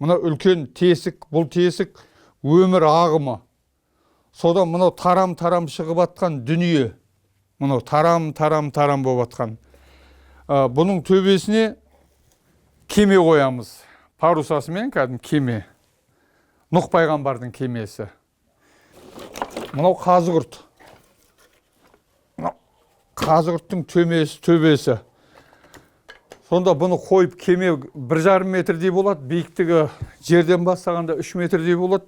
Мына үлкен тесік, бұл тесік өмір ағымы. Содан мынау тарам-тарам шығып атқан дүние. Мынау тарам-тарам болып атқан. Бұның төбесіне кеме қоямыз. Парусасымен кәдім кеме. Нұх пайғамбардың кемесі. Мынау қазығұрт. Қазығұрттың төбесі. Сонда бұны қойып кеме 1,5 метрдей болады, биіктігі жерден бастағанда 3 метрдей болады.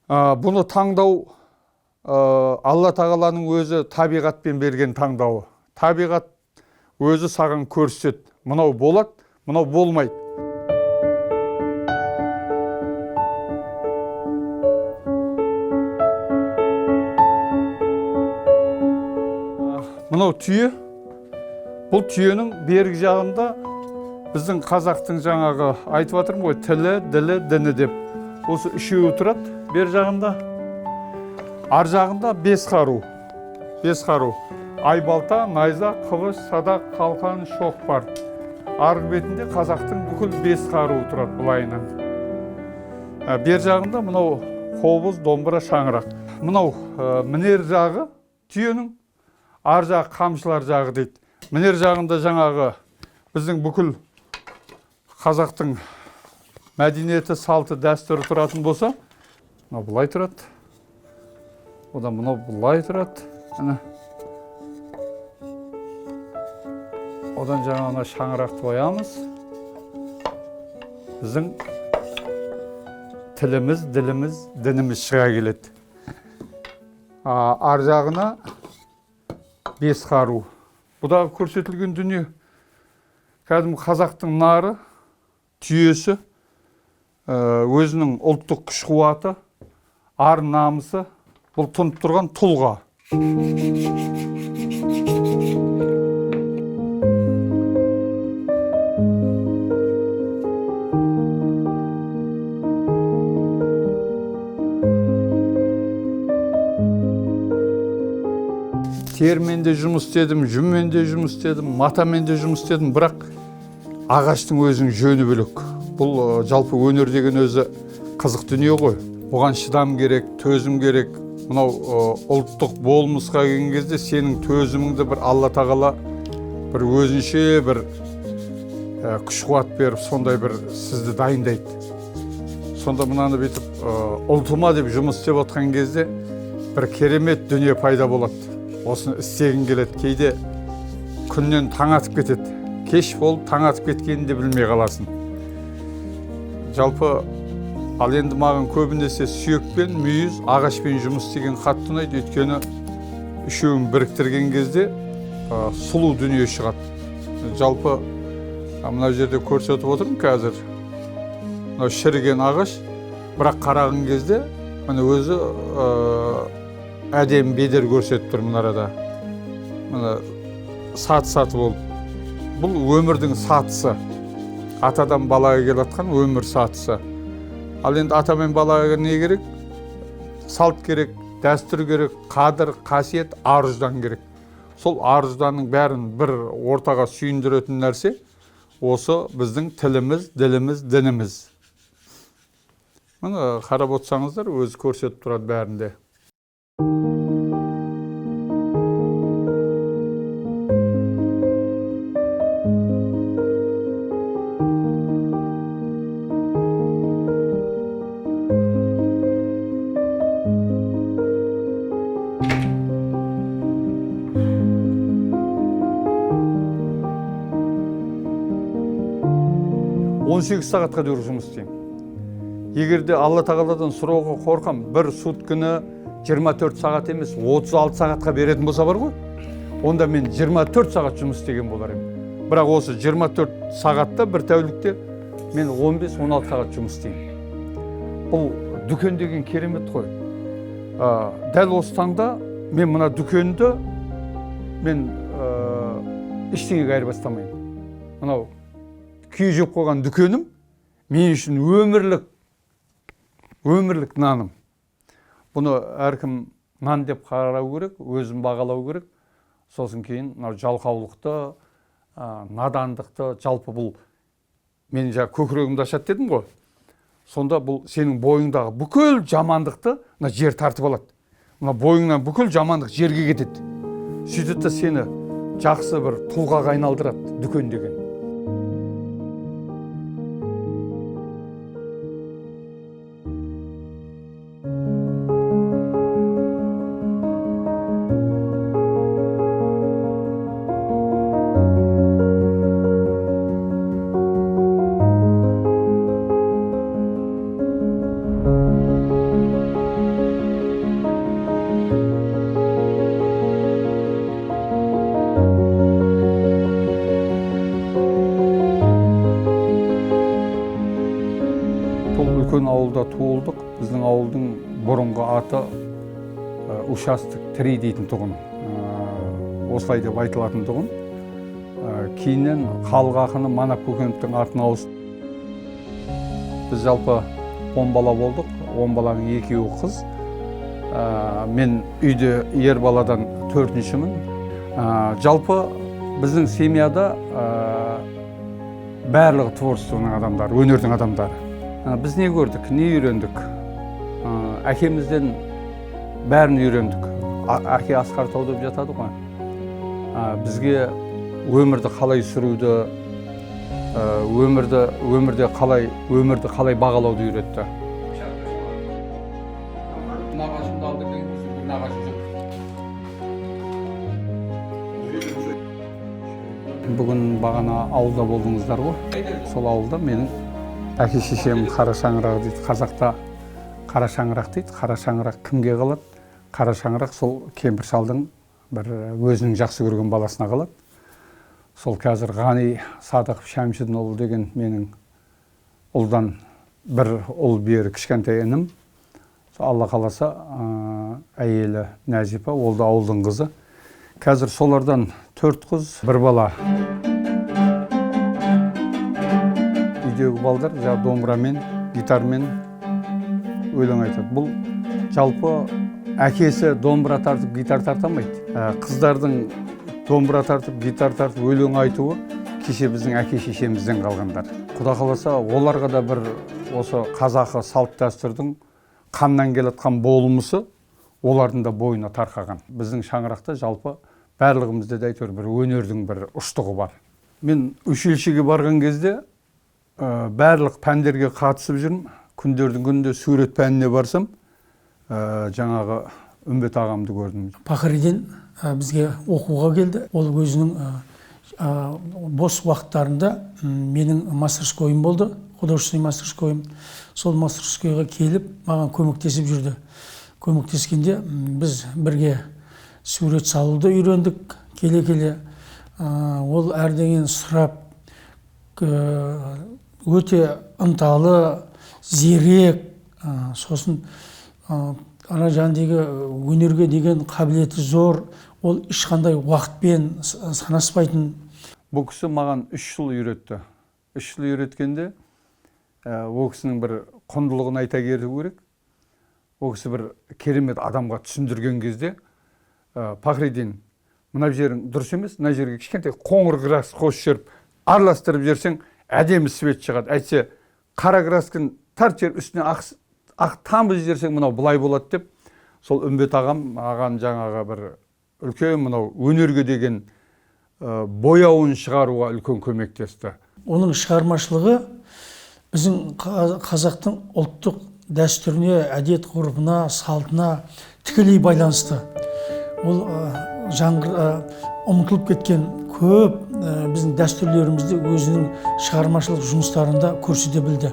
Бұны таңдау Алла тағаланың өзі табиғатпен берген таңдауы. Табиғат өзі саған көрсетеді. Мынау болады, мынау болмайды. Мынау түйе. Бұл түйенің бергі жағында біздің қазақтың жаңағы айтып жатырмын ғой, тілі, ділі, діні деп. Осы үшеуі тұрады бер жағында. Ар жағында 5 қару. 5 қару. Айбалта, найза, қылыш, садақ, қалқан, шоқпар. Арғы бетінде қазақтың бүкіл 5 қаруы тұрады былайынан. Бер жағында мынау қобыз, домбыра, шаңырақ. Мынау мінер жағы түйенің, ар жағы қамшылар жағы дейді. Мінер жағында жаңағы біздің бүкіл қазақтың мәдениеті, салты, дәстүрі тұратын болса, мынау бұлай тұрады. Одан мынау бұлай тұрады. Одан жаңағына шаңырақты қоямыз. Біздің тіліміз, діліміз, дініміз шыға келеді. Ар жағына 5 қару. Бұдағы көрсетілген дүние. Кәдім қазақтың нары, түйесі, өзінің ұлттық күш қуаты, ар намысы, бұл тұнып тұрған тұлға. Термен де жұмыс істедім, жүнмен де жұмыс істедім, матамен де жұмыс істедім, бірақ ағаштың өзінің жөні бөлек. Бұл жалпы өнер деген өзі қызық дүние ғой. Оған шыдам керек, төзім керек. Мынау ұлттық болмысқа келген кезде сенің төзіміңді бір Алла тағала бір өзінше бір күш қуат беріп, сондай бір сізді дайындайды. Сонда мынаны бүйтіп ұлтыма деп жұмыс істеп отқан кезде бір керемет дүние пайда болады. Осыны істегін келеді. Кейде күннен таң атып кетеді. Кеш болып таң атып кеткенін де білмей қаласың. Жалпы ал енді маған көбінесе сүйекпен, мүйіз, ағашпен жұмыс істеген қатты ұнайды. Өйткені үшеуін біріктірген кезде сұлу дүние шығады. Жалпы мына жерде көрсетіп отырмын қазір. Мына шіріген ағаш, бірақ қараған кезде міне өзі әдем бедер көрсетіп тұр мұнарада. Мына саты болып. Бұл өмірдің сатысы. Атадан балаға келатқан өмір сатысы. Ал енді ата мен балаға не керек? Салт керек, дәстүр керек, қадір, қасиет, ар-ұждан керек. Сол ар-ұжданның бәрін бір ортаға сүйіндіретін нәрсе осы біздің тіліміз, діліміз, дініміз. Мына қарап отырсаңыздар, өзі көрсетіп тұрады бәрінде. 18 сағатқа дейін жұмыс істеймін. Егерде Алла тағаладан сұрауға қорқам, бір суткіні 24 сағат емес, 36 сағатқа беретін болса бар ғой, онда мен 24 сағат жұмыс істеген болар едім. Бірақ осы 24 сағатта бір тәулікте мен 15-16 сағат жұмыс істеймін. Бұл дүкен деген керемет қой. Дәл осы таңда мен мына дүкенді мен ештеңеге айырбастамаймын. Мынау күйе жеп қойған дүкенім мен үшін өмірлік наным. Бұны әркім нан деп қарау керек, өзін бағалау керек. Сосын кейін жалқаулықты, надандықты, жалпы бұл мен көкірегімді ашады дедім ғой. Сонда бұл сенің бойыңдағы бүкіл жамандықты мына жер тартып алады. Мына бойыңнан бүкіл жамандық жерге кетеді. Сөйтеді де сені жақсы бір тұлғаға айналдырады дүкен деген. Үлкен ауылда туылдық. Біздің ауылдың бұрынғы аты участок 3 дейтін тұғын. Осылай деп айтылатын тұғын. Кейіннен халық ақыны Манап Көкеновтың атын ауысты. Біз жалпы 10 бала болдық. 10 баланың 2-еуі қыз. Мен үйде ер баладан 4-шімін. Жалпы біздің семьяда барлығы творчествоның адамдары, өнердің адамдары. Біз не көрдік, не үйрендік? Әкемізден бәрін үйрендік. Әке Асқар Тау деп жатады ғой. Бізге өмірді қалай сүруді, өмірді қалай бағалауды үйретті. Бүгін бағана ауылда болдыңыздар ғой. Сол ауылда менің әке шешем қара шаңырақ дейді. Қазақта қара шаңырақ дейді. Қара шаңырақ кімге қалады? Қара шаңырақ сол кемпір шалдың бір өзінің жақсы көрген баласына қалады. Сол қазір Ғани Садықов Шәмшидінұлы деген менің ұлдан бір ұл бері кішкентай інім. Алла қаласа әйелі Нәжипа, ол да ауылдың қызы. Қазір солардан 4 қыз, 1 бала. Үйдегі балдар домбырамен, гитармен өлең айтады. Бұл жалпы әкесі домбыра тартып, гитар тартамайды. Қыздардың домбыра тартып, гитар тартып, өлең айтуы кеше біздің әке шешемізден қалғандар. Құда қаласа, оларға да бір осы қазақы салт дәстүрдің қаннан келатқан болмысы олардың да бойына тарқаған. Біздің шаңырақта жалпы барлығымызда да әйтеуір бір өнердің бір ұштығы бар. Мен училищеге барған кезде барлық пәндерге қатысып жүрмін. Күндердің күнінде сурет пәніне барсам, жаңағы Үмбет ағамды көрдім. Пахриден бізге оқуға келді. Ол өзінің бос уақыттарында менің мастерскойым болды, художественный мастерскойым. Сол мастерскойға келіп, маған көмектесіп жүрді. Көмектескенде біз бірге сурет салуды үйрендік. Келе-келе ол әрдеген сұрап, өте ынталы, зерек, сосын ана жандегі өнерге деген қабілеті зор, ол ешқандай уақытпен санаспайтын. Бұл кісі маған 3 жыл үйретті. 3 жыл үйреткенде ол кісінің бір құндылығын айта кету керек. Ол кісі бір керемет адамға түсіндірген кезде, Пахриден, мына жерің дұрыс емес, мына жерге кішкентай қоңыр крас қосып жіберіп, араластырып жерсең, әдемі свет шығады. Әйтсе, қара краскін тарт жер үстіне ақ тамыз жерсең, мынау бұлай болады деп, сол Үмбет аған жаңаға бір үлкен мынау өнерге деген бояуын шығаруға үлкен көмектесті. Оның шығармашылығы біздің қазақтың ұлттық дәстүріне, әдет ғұрпына, салтына тікелей байланысты. Ол ұмытылып кеткен көп біздің дәстүрлерімізді өзінің шығармашылық жұмыстарында көрсете білді.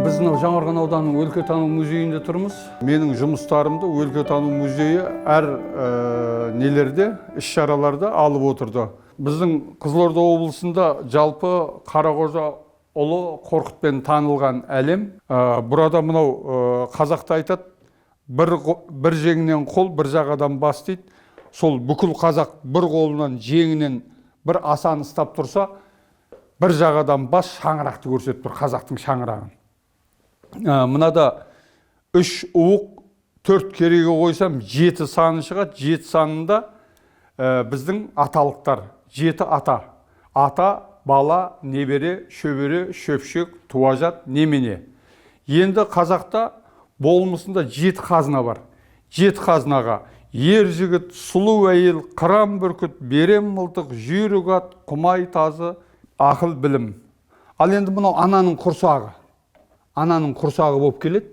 Біз Жаңарған ауданының өлкетану музейінде тұрмыз. Менің жұмыстарымды өлкетану музейі әр нелерде, іс-шараларда алып отырды. Біздің Қызылорда облысында жалпы Қарақожа ұлы Қорқытпен танылған әлем. Burada мынау қазақта айтады, бір жеңінен қол, бір жағадан бас дейді. Сол бүкіл қазақ бір қолынан жеңінен бір асан ұстап тұрса, бір жағадан бас шаңырақты көрсетіп тұр, қазақтың шаңырағын. Мынада 3 уық 4 кереге қойсам 7 саны шығады. 7 санында біздің аталықтар 7 ата. Ата, бала, небере, шөбере, шөпшек, туажат, немене. Енді қазақта болмысында 7 қазына бар. 7 қазынаға ер жігіт, сұлу әйел, қыран бүркіт, берем мылтық, жүйрік ат, құмай тазы, ақыл білім. Ал енді мынау ананың құрсағы. Ананың құрсағы болып келеді.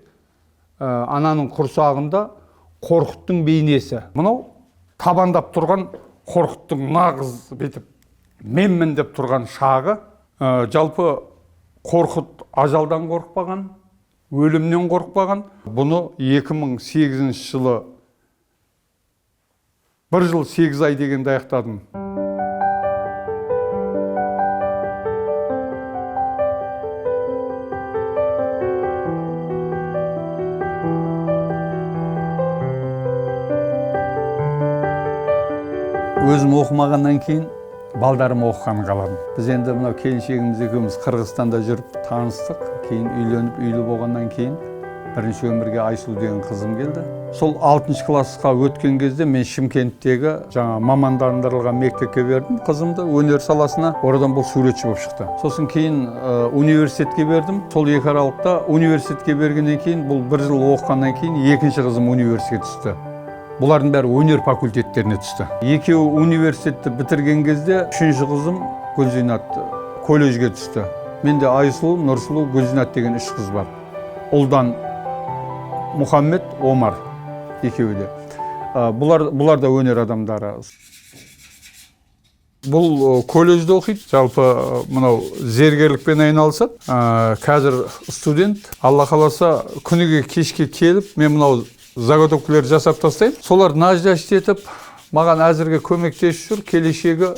Ананың құрсағында Қорқыттың бейнесі. Мынау табандап тұрған Қорқыттың нағыз бетіп менмін деп тұрған шағы. Жалпы Қорқыт ажалдан қорықпаған, өлімнен қорықпаған. Бұны 2008 жылы 1 жыл 8 ай дегенде аяқтадым. Өзім оқымағаннан кейін балдарым оқыған қаладым. Біз енді мынау келіншегіміз екеуміз Қырғызстанда жүріп таныстық. Кейін үйленіп, үйлі болғаннан кейін бірінші өмірге Айсұлу деген қызым келді. Сол 6 классқа өткен кезде мен Шымкенттегі жаңа мамандандырылған мектепке бердім қызымды өнер саласына. Oradan бұл суретші болып шықты. Сосын кейін университетке бердім. Сол 2 аралықта университетке бергеннен кейін бұл 1 жыл оқығаннан кейін екінші қызым университетке түсті. Бұлардың бәрі өнер факультеттеріне түсті. Екеуі университетті бітірген кезде 3-ші қызым Гүлзинат колледжге түсті. Менде Айсұлу, Нұрсұлу, Гүлзинат деген 3 қыз бар. Ұлдан Мұхаммед, Омар екеуі де. Бұлар да өнер адамдары. Бұл колледжде оқиды. Жалпы мынау зергерлікпен айналысады. Қазір студент. Алла қаласа күніге кешке келіп, мен мынау заготовкалар жасап тастаймын. Солар наждашт етіп, маған әзірге көмектесіп жүр. Келешегі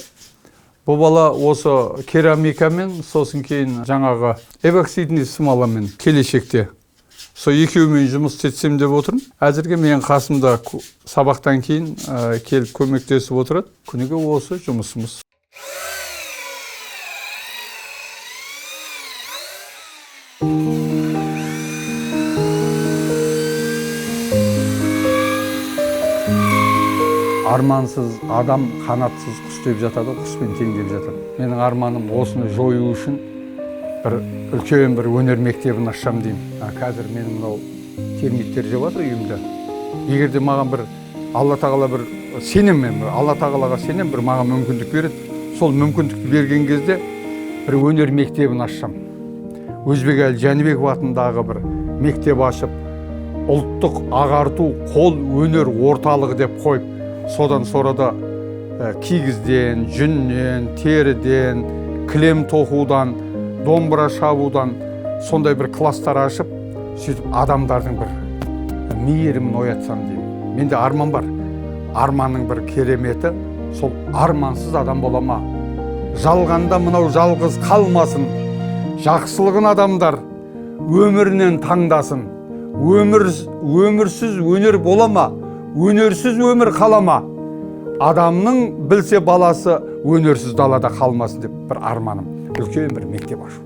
бұл бала осы керамикамен, сосын кейін жаңағы эвоксидный смоламен келешекте. Сол екеуімен жұмыс істетсем деп отырмын. Әзірге мен қасымда сабақтан кейін келіп көмектесіп отырады. Күніге осы жұмысымыз. Армансыз адам қанатсыз құс деп жатады, құспен тең деп жатады. Менің арманым осыны жою үшін үлкен бір өнер мектебін ашсам деймін. Қазір менің мынау термиттер жеп жатыр үйімде. Егер де маған бір Алла тағала бір сенемін, Алла тағалаға сенем, бір маған мүмкіндік береді. Сол мүмкіндікті берген кезде бір өнер мектебін ашсам. Өзбекәлі Жәнібеков атындағы бір мектеп ашып, ұлттық ағарту қол өнер орталығы деп қойып, содан сорада кигізден, жүннен, теріден, кілем тоқудан, домбыра шабудан сондай бір класстар ашып, сөйтіп адамдардың бір мейірімін оятсам деймін. Менде арман бар. Арманның бір кереметі сол армансыз адам болама. Жалғанда мынау жалғыз қалмасын. Жақсылығын адамдар өмірінен таңдасын. Өмірсіз өнер болама. Өнерсіз өмір қалама. Адамның білсе баласы өнерсіз далада қалмасын деп бір арманым. Үлкен бір мектеп ашу.